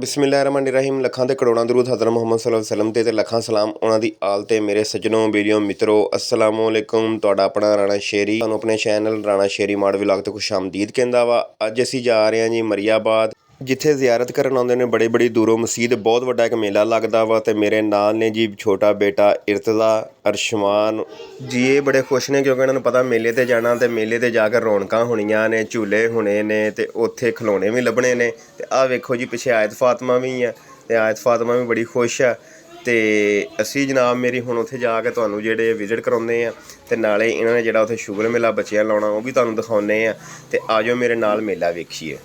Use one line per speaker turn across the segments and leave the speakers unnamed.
ਬਿਸਮਿਲ੍ਲਾਹਿਰਰਹਿਮਾਨਿਰਰਹੀਮ। ਲੱਖਾਂ ਤੇ ਕਰੋੜਾਂ ਦਰੂਦ ਹਜ਼ਰਤ ਮੁਹੰਮਦ ਸੱਲੱਲਾਹੁ ਅਲੈਹਿ ਵਸੱਲਮ ਤੇ ਲੱਖਾਂ ਸਲਾਮ ਉਹਨਾਂ ਦੀ ਆਲ ਤੇ ਮੇਰੇ ਸੱਜਣੋ ਵੀਡੀਓ ਮਿੱਤਰੋ ਅਸਲਾਮੁ ਅਲੈਕੁਮ। ਤੁਹਾਡਾ ਆਪਣਾ ਰਾਣਾ ਸ਼ੇਰੀ ਤੁਹਾਨੂੰ ਆਪਣੇ ਚੈਨਲ ਰਾਣਾ ਸ਼ੇਰੀ ਮਾੜ ਵਲੌਗ ਤੇ ਖੁਸ਼ ਆਮਦੀਦ ਕਹਿੰਦਾ ਵਾ। ਅੱਜ ਅਸੀਂ ਜਾ ਰਹੇ ਹਾਂ ਜੀ ਮਰੀਆਬਾਦ, ਜਿੱਥੇ ਜ਼ਿਆਰਤ ਕਰਨ ਆਉਂਦੇ ਨੇ ਬੜੀ ਦੂਰੋਂ। ਮਸੀਤ ਬਹੁਤ ਵੱਡਾ ਇੱਕ ਮੇਲਾ ਲੱਗਦਾ ਵਾ ਤੇ ਮੇਰੇ ਨਾਲ ਨੇ ਜੀ ਛੋਟਾ ਬੇਟਾ ਇਰਤਜ਼ਾ, ਅਰਸ਼ਮਾਨ ਜੀ। ਇਹ ਬੜੇ ਖੁਸ਼ ਨੇ ਕਿਉਂਕਿ ਇਹਨਾਂ ਨੂੰ ਪਤਾ ਮੇਲੇ ਤੇ ਜਾਣਾ ਤੇ ਮੇਲੇ ਤੇ ਜਾ ਕੇ ਰੌਣਕਾਂ ਹੋਣੀਆਂ ਨੇ, ਝੂਲੇ ਹੋਣੇ ਨੇ ਤੇ ਉੱਥੇ ਖਿਡੌਣੇ ਵੀ ਲੱਭਣੇ ਨੇ। ਤੇ ਆਹ ਵੇਖੋ ਜੀ ਪਿੱਛੇ ਆਇਤ ਫਾਤਮਾ ਵੀ ਆ ਤੇ ਆਇਤ ਫਾਤਮਾ ਵੀ ਬੜੀ ਖੁਸ਼ ਆ। ਤੇ ਅਸੀਂ ਜਨਾਬ ਮੇਰੀ ਹੁਣ ਉੱਥੇ ਜਾ ਕੇ ਤੁਹਾਨੂੰ ਜਿਹੜੇ ਵਿਜ਼ਿਟ ਕਰਾਉਂਦੇ ਆ ਤੇ ਨਾਲੇ ਇਹਨਾਂ ਨੇ ਜਿਹੜਾ ਉੱਥੇ ਸ਼ੁਗਰ ਮੇਲਾ ਬੱਚਿਆਂ ਲਾਉਣਾ ਉਹ ਵੀ ਤੁਹਾਨੂੰ ਦਿਖਾਉਂਦੇ ਆ। ਤੇ ਆਜੋ ਮੇਰੇ ਨਾਲ ਮੇਲਾ ਵੇਖੀਏ।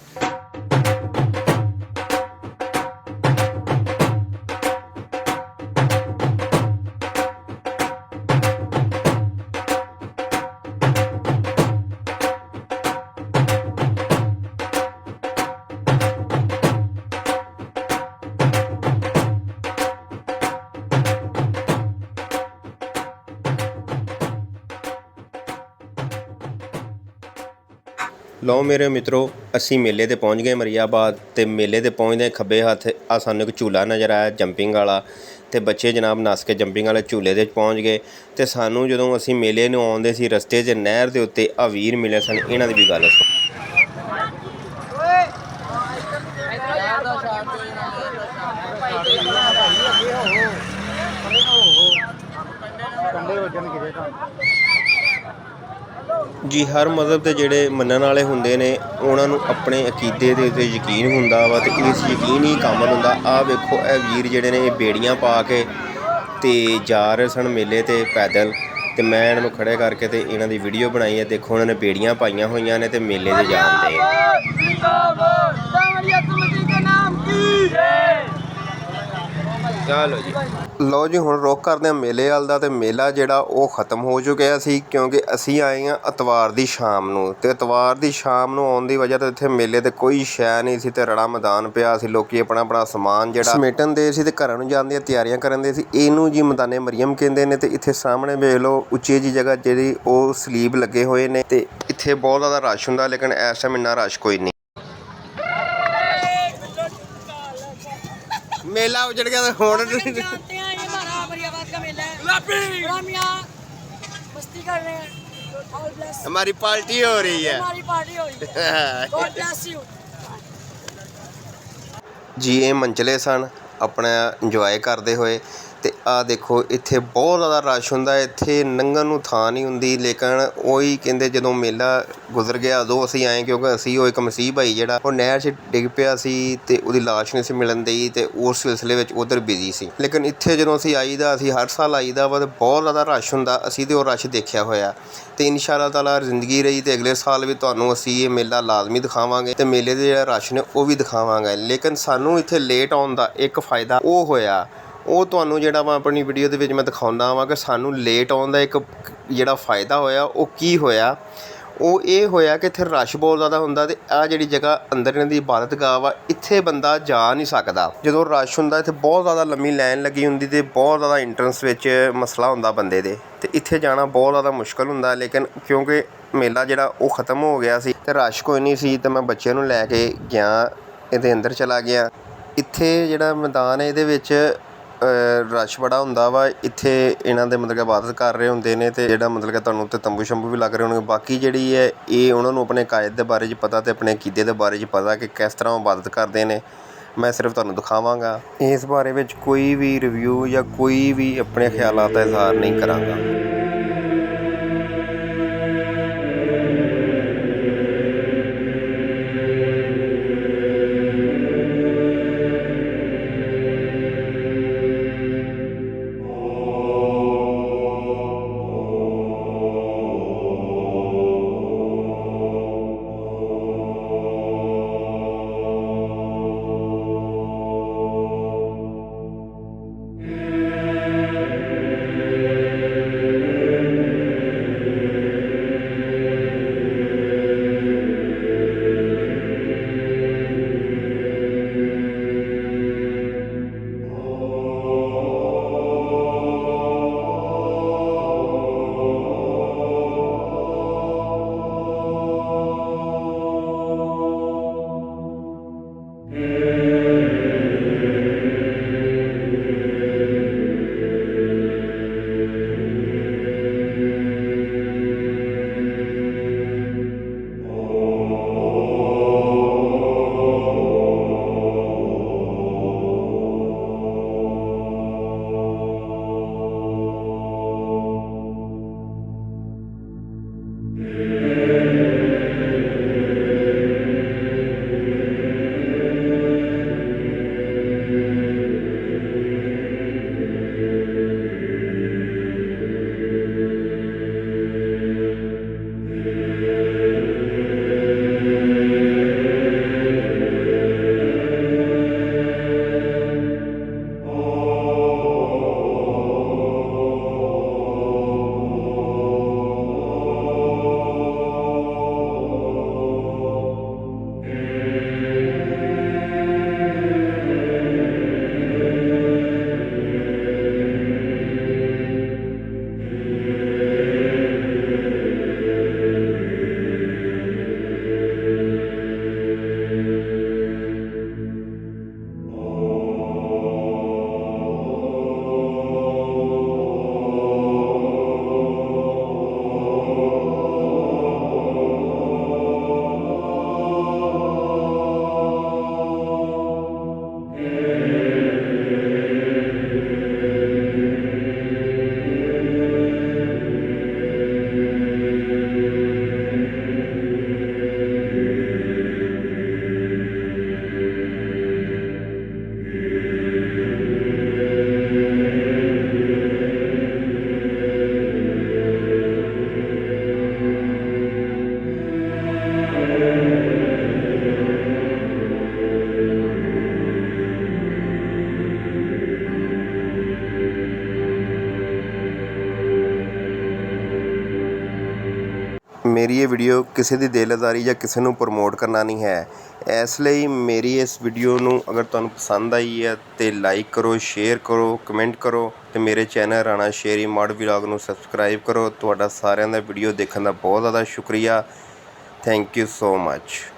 ਲਓ ਮੇਰੇ ਮਿੱਤਰੋ, ਅਸੀਂ ਮੇਲੇ ਤੇ ਪਹੁੰਚ ਗਏ ਮਰੀਆਬਾਦ। ਤੇ ਮੇਲੇ ਤੇ ਪਹੁੰਚਦੇ ਖੱਬੇ ਹੱਥ ਆ ਸਾਨੂੰ ਇੱਕ ਝੂਲਾ ਨਜ਼ਰ ਆਇਆ ਜੰਪਿੰਗ ਵਾਲਾ, ਤੇ ਬੱਚੇ ਜਨਾਬ ਨੱਸ ਕੇ ਜੰਪਿੰਗ ਵਾਲੇ ਝੂਲੇ 'ਤੇ ਪਹੁੰਚ ਗਏ। ਤੇ ਸਾਨੂੰ ਜਦੋਂ ਅਸੀਂ ਮੇਲੇ ਨੂੰ ਆਉਂਦੇ ਸੀ ਰਸਤੇ 'ਚ ਨਹਿਰ ਦੇ ਉੱਤੇ ਆ ਵੀਰ ਮਿਲੇ ਸਨ, ਇਹਨਾਂ ਦੀ ਵੀ ਗੱਲ ਸੁਣੋ। ਜੀ ਹਰ ਮਜ਼ਹਬ ਦੇ ਜਿਹੜੇ ਮੰਨਣ ਵਾਲੇ ਹੁੰਦੇ ਨੇ ਉਹਨਾਂ ਨੂੰ ਆਪਣੇ ਅਕੀਦੇ ਦੇ ਉੱਤੇ ਯਕੀਨ ਹੁੰਦਾ ਵਾ ਤੇ ਇਸ ਯਕੀਨ ਹੀ ਕਾਮਲ ਹੁੰਦਾ। ਆਹ ਵੇਖੋ ਇਹ ਵੀਰ ਜਿਹੜੇ ਨੇ ਇਹ ਬੇੜੀਆਂ ਪਾ ਕੇ ਤੇ ਜਾ ਰਹੇ ਸਨ ਮੇਲੇ ਤੇ ਪੈਦਲ। ਤੇ ਮੈਂ ਇਹਨਾਂ ਨੂੰ ਖੜੇ ਕਰਕੇ ਤੇ ਇਹਨਾਂ ਦੀ ਵੀਡੀਓ ਬਣਾਈ ਹੈ। ਦੇਖੋ ਉਹਨਾਂ ਨੇ ਬੇੜੀਆਂ ਪਾਈਆਂ ਹੋਈਆਂ ਨੇ ਤੇ ਮੇਲੇ ਤੇ ਜਾਂਦੇ ਚਲੋ ਜੀ। ਲਓ ਜੀ ਹੁਣ ਰੁੱਖ ਕਰਦੇ ਹਾਂ ਮੇਲੇ ਵੱਲ ਦਾ। ਤੇ ਮੇਲਾ ਜਿਹੜਾ ਉਹ ਖ਼ਤਮ ਹੋ ਚੁੱਕਿਆ ਸੀ ਕਿਉਂਕਿ ਅਸੀਂ ਆਏ ਹਾਂ ਐਤਵਾਰ ਦੀ ਸ਼ਾਮ ਨੂੰ। ਤੇ ਐਤਵਾਰ ਦੀ ਸ਼ਾਮ ਨੂੰ ਆਉਣ ਦੀ ਵਜ੍ਹਾ ਤੋਂ ਇੱਥੇ ਮੇਲੇ ਤੇ ਕੋਈ ਸ਼ੈ ਨਹੀਂ ਸੀ ਤੇ ਰੜਾ ਮੈਦਾਨ ਪਿਆ ਸੀ। ਲੋਕੀ ਆਪਣਾ ਸਮਾਨ ਜਿਹੜਾ ਸਮੇਟਣ ਦੇ ਸੀ ਤੇ ਘਰਾਂ ਨੂੰ ਜਾਣ ਦੀਆਂ ਤਿਆਰੀਆਂ ਕਰਨ ਦੇ ਸੀ। ਇਹਨੂੰ ਜੀ ਮੈਦਾਨੇ ਮਰੀਮ ਕਹਿੰਦੇ ਨੇ। ਤੇ ਇੱਥੇ ਸਾਹਮਣੇ ਵੇਖ ਲਓ ਉੱਚੀ ਜਿਹੀ ਜਗ੍ਹਾ ਜਿਹੜੀ ਉਹ ਸਲੀਬ ਲੱਗੇ ਹੋਏ ਨੇ ਤੇ ਇੱਥੇ ਬਹੁਤ ਜ਼ਿਆਦਾ ਰਸ਼ ਹੁੰਦਾ, ਲੇਕਿਨ ਇਸ ਟਾਈਮ ਇੰਨਾ ਰਸ਼ ਕੋਈ ਨਹੀਂ। मेला उजड़ गया होड़
जानते हैं ये मरयाबाद का मेला है। हम यहाँ मस्ती कर रहे हैं।
हमारी पार्टी हो रही है।
हमारी पार्टी हो रही है। God bless you।
जी ये मंचले सन अपना इंजॉय करते हुए। ਤੇ ਆਹ ਦੇਖੋ ਇੱਥੇ ਬਹੁਤ ਜ਼ਿਆਦਾ ਰਸ਼ ਹੁੰਦਾ, ਇੱਥੇ ਲੰਘਣ ਨੂੰ ਥਾਂ ਨਹੀਂ ਹੁੰਦੀ। ਲੇਕਿਨ ਉਹੀ ਕਹਿੰਦੇ ਜਦੋਂ ਮੇਲਾ ਗੁਜ਼ਰ ਗਿਆ ਉਦੋਂ ਅਸੀਂ ਆਏ ਕਿਉਂਕਿ ਅਸੀਂ ਉਹ ਇੱਕ ਮਸੀਹ ਭਾਈ ਜਿਹੜਾ ਉਹ ਨਹਿਰ 'ਚ ਡਿੱਗ ਪਿਆ ਸੀ ਤੇ ਉਹਦੀ ਲਾਸ਼ ਨਹੀਂ ਸੀ ਮਿਲਣ ਦਈ ਤੇ ਉਸ ਸਿਲਸਿਲੇ ਵਿੱਚ ਉੱਧਰ ਬਿਜ਼ੀ ਸੀ। ਲੇਕਿਨ ਇੱਥੇ ਜਦੋਂ ਅਸੀਂ ਆਈਦਾ, ਅਸੀਂ ਹਰ ਸਾਲ ਆਈਦਾ ਵਾ ਤੇ ਬਹੁਤ ਜ਼ਿਆਦਾ ਰਸ਼ ਹੁੰਦਾ। ਅਸੀਂ ਤਾਂ ਉਹ ਰਸ਼ ਦੇਖਿਆ ਹੋਇਆ ਤੇ ਇਨਸ਼ਾ ਅੱਲਾਹ ਤਾਲਾ ਜ਼ਿੰਦਗੀ ਰਹੀ ਤੇ ਅਗਲੇ ਸਾਲ ਵੀ ਤੁਹਾਨੂੰ ਅਸੀਂ ਇਹ ਮੇਲਾ ਲਾਜ਼ਮੀ ਦਿਖਾਵਾਂਗੇ ਤੇ ਮੇਲੇ ਦੇ ਜਿਹੜਾ ਰਸ਼ ਨੇ ਉਹ ਵੀ ਦਿਖਾਵਾਂਗੇ। ਲੇਕਿਨ ਸਾਨੂੰ ਇੱਥੇ ਲੇਟ ਆਉਣ ਦਾ ਇੱਕ ਫ਼ਾਇਦਾ ਉਹ ਹੋਇਆ, ਉਹ ਤੁਹਾਨੂੰ ਜਿਹੜਾ ਵਾ ਆਪਣੀ ਵੀਡੀਓ ਦੇ ਵਿੱਚ ਮੈਂ ਦਿਖਾਉਂਦਾ ਵਾਂ ਕਿ ਸਾਨੂੰ ਲੇਟ ਆਉਣ ਦਾ ਇੱਕ ਜਿਹੜਾ ਫ਼ਾਇਦਾ ਹੋਇਆ ਉਹ ਕੀ ਹੋਇਆ। ਉਹ ਇਹ ਹੋਇਆ ਕਿ ਇੱਥੇ ਰਸ਼ ਬਹੁਤ ਜ਼ਿਆਦਾ ਹੁੰਦਾ ਤੇ ਆਹ ਜਿਹੜੀ ਜਗ੍ਹਾ ਅੰਦਰ ਇਹਨਾਂ ਦੀ ਇਬਾਦਤਗਾਹ ਵਾ ਇੱਥੇ ਬੰਦਾ ਜਾ ਨਹੀਂ ਸਕਦਾ। ਜਦੋਂ ਰਸ਼ ਹੁੰਦਾ ਇੱਥੇ ਬਹੁਤ ਜ਼ਿਆਦਾ ਲੰਮੀ ਲਾਈਨ ਲੱਗੀ ਹੁੰਦੀ ਤੇ ਬਹੁਤ ਜ਼ਿਆਦਾ ਇੰਟਰੈਂਸ ਵਿੱਚ ਮਸਲਾ ਹੁੰਦਾ ਬੰਦੇ ਦੇ ਤੇ ਇੱਥੇ ਜਾਣਾ ਬਹੁਤ ਜ਼ਿਆਦਾ ਮੁਸ਼ਕਲ ਹੁੰਦਾ। ਲੇਕਿਨ ਕਿਉਂਕਿ ਮੇਲਾ ਜਿਹੜਾ ਉਹ ਖ਼ਤਮ ਹੋ ਗਿਆ ਸੀ ਤੇ ਰਸ਼ ਕੋਈ ਨਹੀਂ ਸੀ ਤੇ ਮੈਂ ਬੱਚਿਆਂ ਨੂੰ ਲੈ ਕੇ ਗਿਆ, ਇਹਦੇ ਅੰਦਰ ਚਲਾ ਗਿਆ। ਇੱਥੇ ਜਿਹੜਾ ਮੈਦਾਨ ਹੈ ਇਹਦੇ ਵਿੱਚ ਰਸ਼ ਬੜਾ ਹੁੰਦਾ ਵਾ। ਇੱਥੇ ਇਹਨਾਂ ਦੇ ਮਤਲਬ ਕਿ ਇਬਾਦਤ ਕਰ ਰਹੇ ਹੁੰਦੇ ਨੇ ਤੇ ਜਿਹੜਾ ਮਤਲਬ ਕਿ ਤੁਹਾਨੂੰ ਉੱਤੇ ਤੰਬੂ ਸ਼ੰਬੂ ਵੀ ਲੱਗ ਰਹੇ ਹੋਣਗੇ। ਬਾਕੀ ਜਿਹੜੀ ਹੈ ਇਹ ਉਹਨਾਂ ਨੂੰ ਆਪਣੇ ਕਾਇਦ ਦੇ ਬਾਰੇ 'ਚ ਪਤਾ ਤੇ ਆਪਣੇ ਅਕੀਦੇ ਦੇ ਬਾਰੇ 'ਚ ਪਤਾ ਕਿ ਕਿਸ ਤਰ੍ਹਾਂ ਇਬਾਦਤ ਕਰਦੇ ਨੇ। ਮੈਂ ਸਿਰਫ ਤੁਹਾਨੂੰ ਦਿਖਾਵਾਂਗਾ, ਇਸ ਬਾਰੇ ਵਿੱਚ ਕੋਈ ਵੀ ਰਿਵਿਊ ਜਾਂ ਕੋਈ ਵੀ ਆਪਣੇ ਖਿਆਲਾਤ ਦਾ ਇਜ਼ਹਾਰ ਨਹੀਂ ਕਰਾਂਗਾ। ਮੇਰੀ ਇਹ ਵੀਡੀਓ ਕਿਸੇ ਦੀ ਦਿਲਆਜ਼ਾਰੀ ਜਾਂ ਕਿਸੇ ਨੂੰ ਪ੍ਰਮੋਟ ਕਰਨਾ ਨਹੀਂ ਹੈ। ਇਸ ਲਈ ਮੇਰੀ ਇਸ ਵੀਡੀਓ ਨੂੰ ਅਗਰ ਤੁਹਾਨੂੰ ਪਸੰਦ ਆਈ ਹੈ ਤਾਂ ਲਾਈਕ ਕਰੋ, ਸ਼ੇਅਰ ਕਰੋ, ਕਮੈਂਟ ਕਰੋ ਅਤੇ ਮੇਰੇ ਚੈਨਲ ਰਾਣਾ ਸ਼ੇਰੀ ਮੜ ਵਲੌਗ ਨੂੰ ਸਬਸਕ੍ਰਾਈਬ ਕਰੋ। ਤੁਹਾਡਾ ਸਾਰਿਆਂ ਦਾ ਵੀਡੀਓ ਦੇਖਣ ਦਾ ਬਹੁਤ ਜ਼ਿਆਦਾ ਸ਼ੁਕਰੀਆ। Thank you so much.